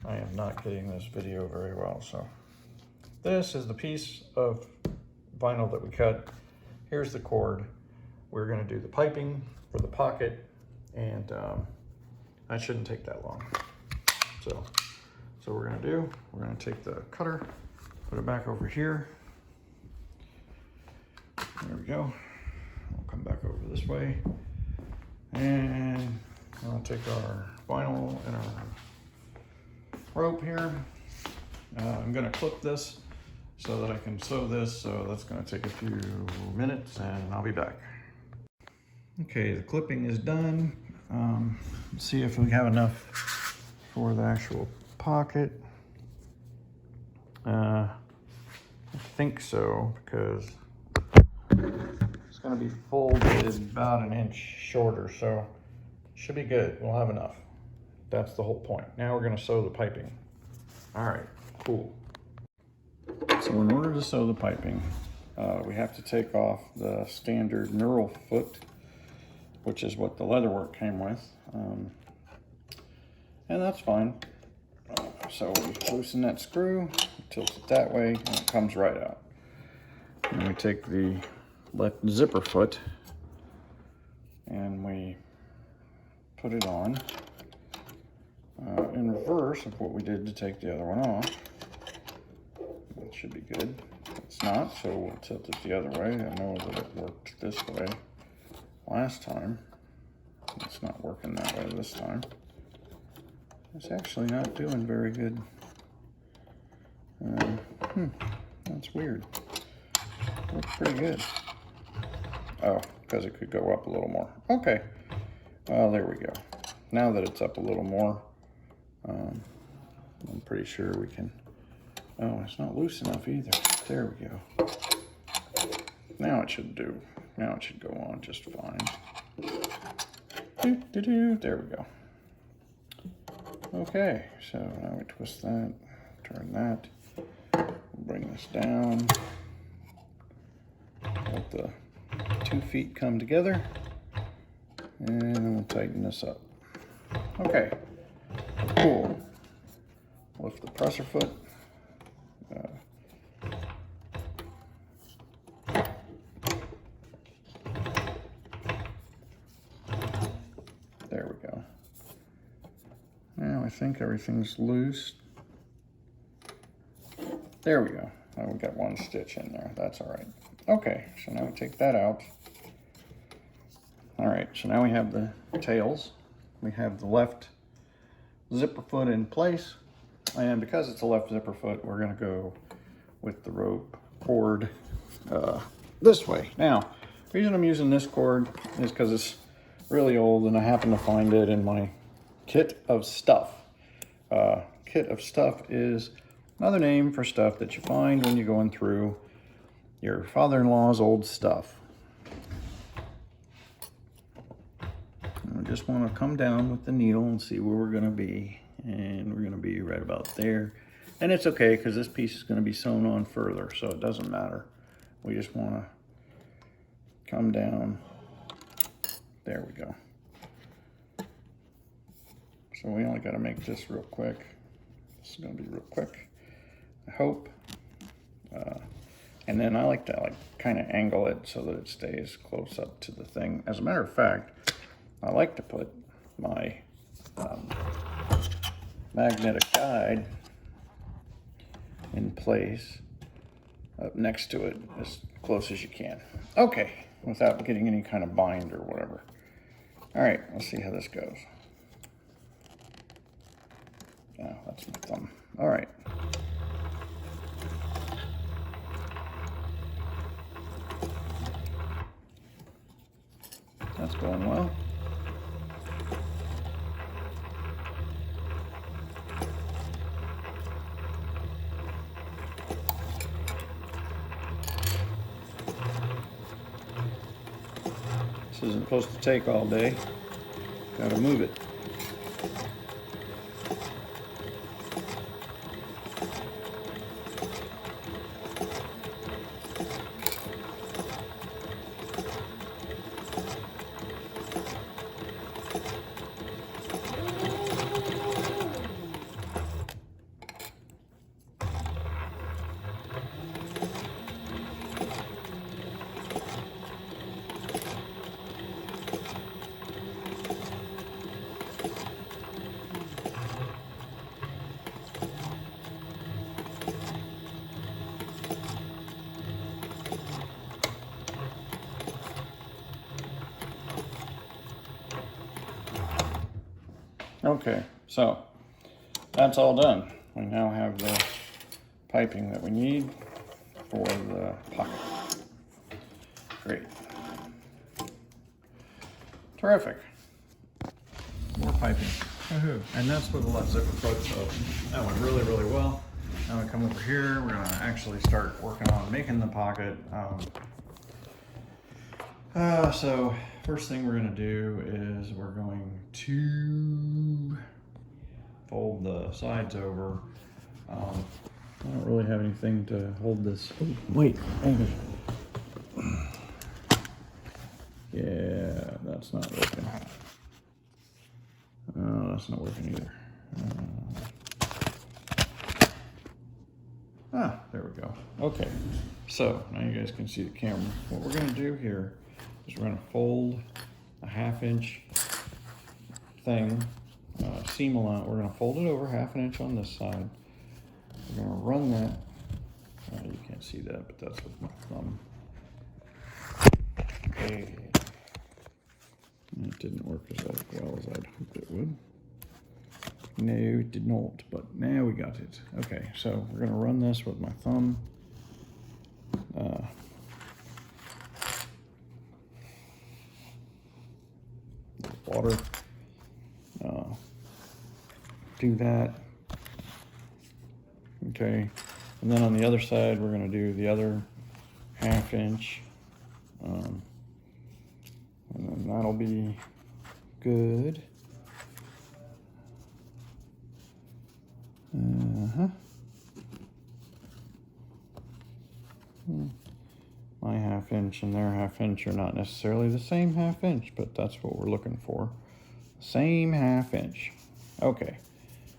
I am not getting this video very well. So this is the piece of vinyl that we cut. Here's the cord. We're going to do the piping for the pocket, and that shouldn't take that long. So we're going to take the cutter, put it back over here. There we go. We'll come back over this way, and I'll take our vinyl and our rope here. I'm going to clip this so that I can sew this, so that's going to take a few minutes, and I'll be back. Okay, the clipping is done. Let's see if we have enough for the actual pocket. I think so, because it's going to be folded about an inch shorter, so it should be good. We'll have enough. That's the whole point. Now we're going to sew the piping. All right, cool. So in order to sew the piping, we have to take off the standard knurl foot, which is what the leatherwork came with. And that's fine. So we loosen that screw, tilt it that way, and it comes right out. And we take the left zipper foot and we put it on in reverse of what we did to take the other one off. That should be good. It's not, so we'll tilt it the other way. I know that it worked this way last time. It's not working that way this time. It's actually not doing very good. That's weird. Looks pretty good. Oh, because it could go up a little more. Okay. Well, there we go. Now that it's up a little more, I'm pretty sure we can. Oh, it's not loose enough either. There we go. Now it should do. Now it should go on just fine. There we go. Okay, so now we twist that, turn that, bring this down, let the 2 feet come together, and then we'll tighten this up. Okay, cool. Lift the presser foot. There we go. Now I think everything's loose. There we go. Now we got 1 stitch in there. That's all right. Okay, so now we take that out. All right, so now we have the tails. We have the left zipper foot in place. And because it's a left zipper foot, we're gonna go with the rope cord this way. Now, the reason I'm using this cord is because it's really old and I happen to find it in my kit of stuff. Kit of stuff is another name for stuff that you find when you're going through your father-in-law's old stuff. And we just want to come down with the needle and see where we're going to be. And we're going to be right about there. And it's okay because this piece is going to be sewn on further, so it doesn't matter. We just want to come down. There we go. So we only got to make this real quick. This is going to be real quick, I hope. And then I like to kind of angle it so that it stays close up to the thing. As a matter of fact, I like to put my magnetic guide in place up next to it as close as you can. Okay, without getting any kind of bind or whatever. All right, let's see how this goes. Oh, that's my thumb. All right. That's going well. This isn't supposed to take all day. Gotta move it. Okay, so that's all done. We now have the piping that we need for the pocket. Great. Terrific. More piping. Woohoo. And that's with a left zipper foot, so that went really, really well. Now we come over here, we're gonna actually start working on making the pocket. So first thing we're gonna do is we're going to fold the sides over. I don't really have anything to hold this. Oh, wait, yeah, that's not working. Oh, that's not working either. There we go. Okay, so now you guys can see the camera. What we're gonna do here is we're gonna fold a 1/2 inch thing, seam allowance. We're gonna fold it over 1/2 inch on this side. We're gonna run that. You can't see that, but that's with my thumb. Okay. It didn't work as well as I'd hoped it would. No, it did not, but now we got it. Okay, so we're gonna run this with my thumb. Water. Do that. Okay, and then on the other side, we're gonna do the other 1/2 inch. And then that'll be good. My 1/2 inch and their 1/2 inch are not necessarily the same 1/2 inch, but that's what we're looking for. Same 1/2 inch. Okay,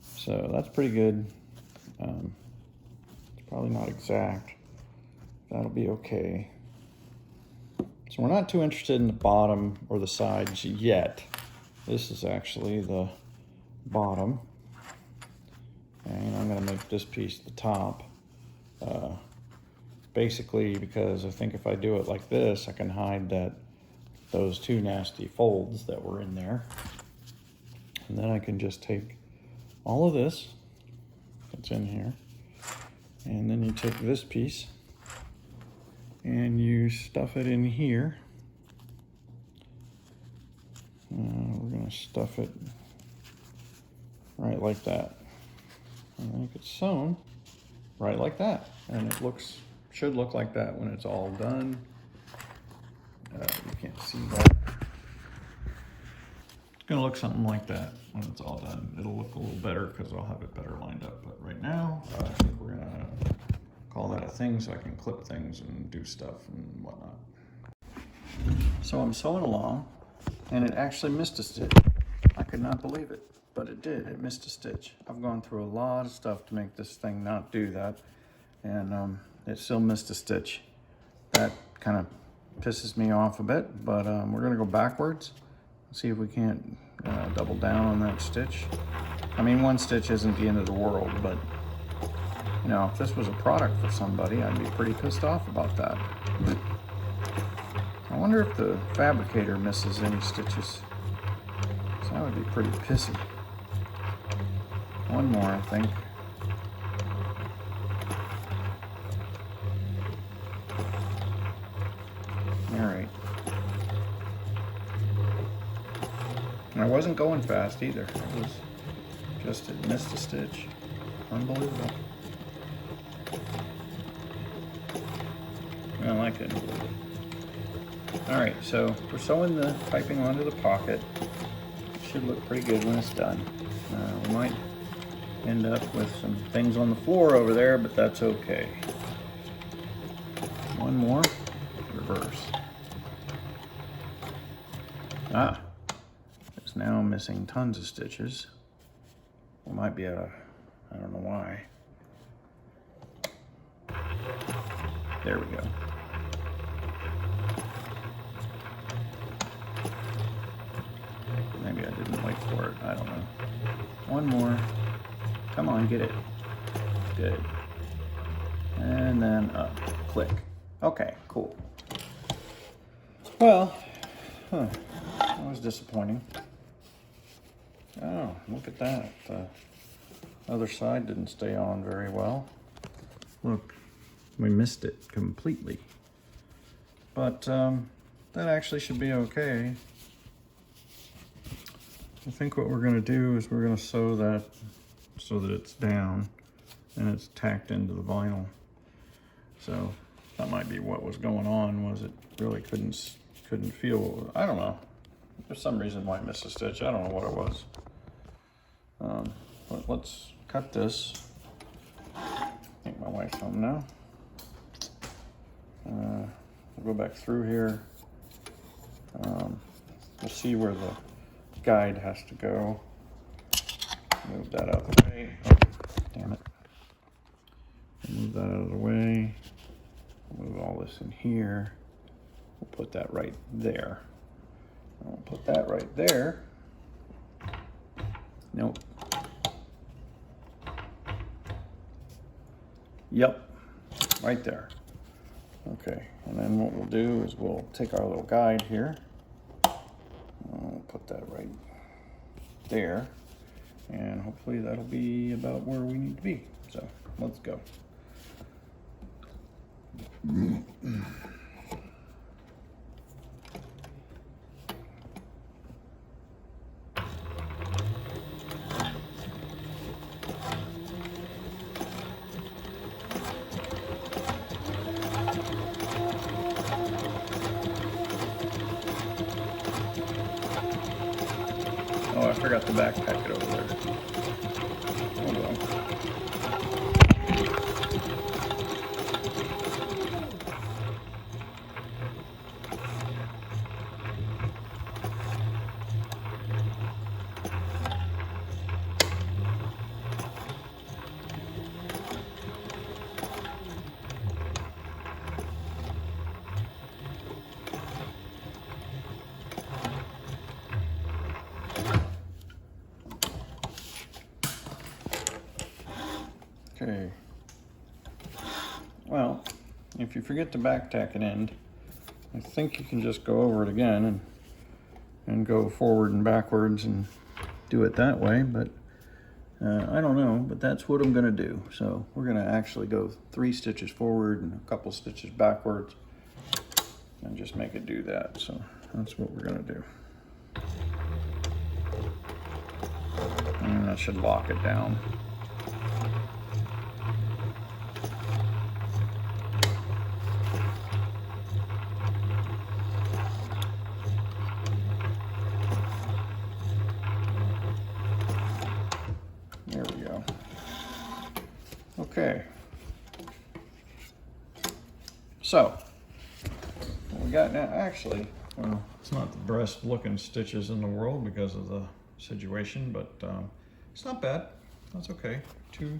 so that's pretty good. It's probably not exact. That'll be okay. So we're not too interested in the bottom or the sides yet. This is actually the bottom. And I'm gonna make this piece the top. Basically because I think if I do it like this, I can hide those two nasty folds that were in there. And then I can just take all of this that's in here, and then you take this piece and you stuff it in here. We're gonna stuff it right like that. I think it's sewn right like that, and it should look like that when it's all done. You can't see that. It's gonna look something like that when it's all done. It'll look a little better because I'll have it better lined up. But right now, I think we're gonna call that a thing so I can clip things and do stuff and whatnot. So I'm sewing along, and it actually missed a stitch. I could not believe it, but it did. It missed a stitch. I've gone through a lot of stuff to make this thing not do that, and it still missed a stitch. That kind of pisses me off a bit, but we're gonna go backwards, see if we can't double down on that stitch. I mean, one stitch isn't the end of the world, but you know, if this was a product for somebody, I'd be pretty pissed off about that. I wonder if the fabricator misses any stitches. So that would be pretty pissy. One more, I think. All right. And I wasn't going fast either. It was just, it missed a stitch. Unbelievable. Well, I couldn't believe it. All right, so we're sewing the piping onto the pocket. It should look pretty good when it's done. We might end up with some things on the floor over there, but that's okay. One more, reverse. It's now missing tons of stitches. We might be able to, I don't know why. There we go. Maybe I didn't wait for it, I don't know. One more. Come on, get it. Good. And then up, click. Okay, cool. Well, that was disappointing. Oh, look at that. The other side didn't stay on very well. Look, we missed it completely. But that actually should be okay. I think what we're gonna do is we're gonna sew that so that it's down and it's tacked into the vinyl. So that might be what was going on, was it really couldn't feel, I don't know. For some reason I missed a stitch, I don't know what it was. But let's cut this. I think my wife's home now. We'll go back through here. We'll see where the guide has to go. Move that out of the way. Oh, damn it. Move that out of the way. Move all this in here. We'll put that right there. I'll put that right there. Nope. Yep, right there. Okay, and then what we'll do is we'll take our little guide here. We'll put that right there. And hopefully that'll be about where we need to be. So let's go. Oh, I forgot to backpack it over there. Hold on. Okay. Well, if you forget to back tack an end, I think you can just go over it again and go forward and backwards and do it that way, but I don't know, but that's what I'm gonna do. So we're gonna actually go 3 stitches forward and a couple stitches backwards and just make it do that. So that's what we're gonna do. And that should lock it down. There we go. Okay. So, what we got now, actually, well, it's not the best looking stitches in the world because of the situation, but it's not bad. That's okay. Two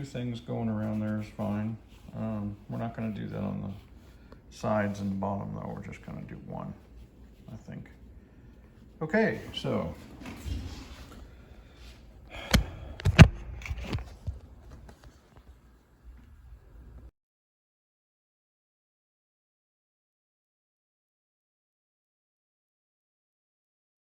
things going around there is fine. We're not going to do that on the sides and the bottom though. We're just going to do one, I think. Okay, so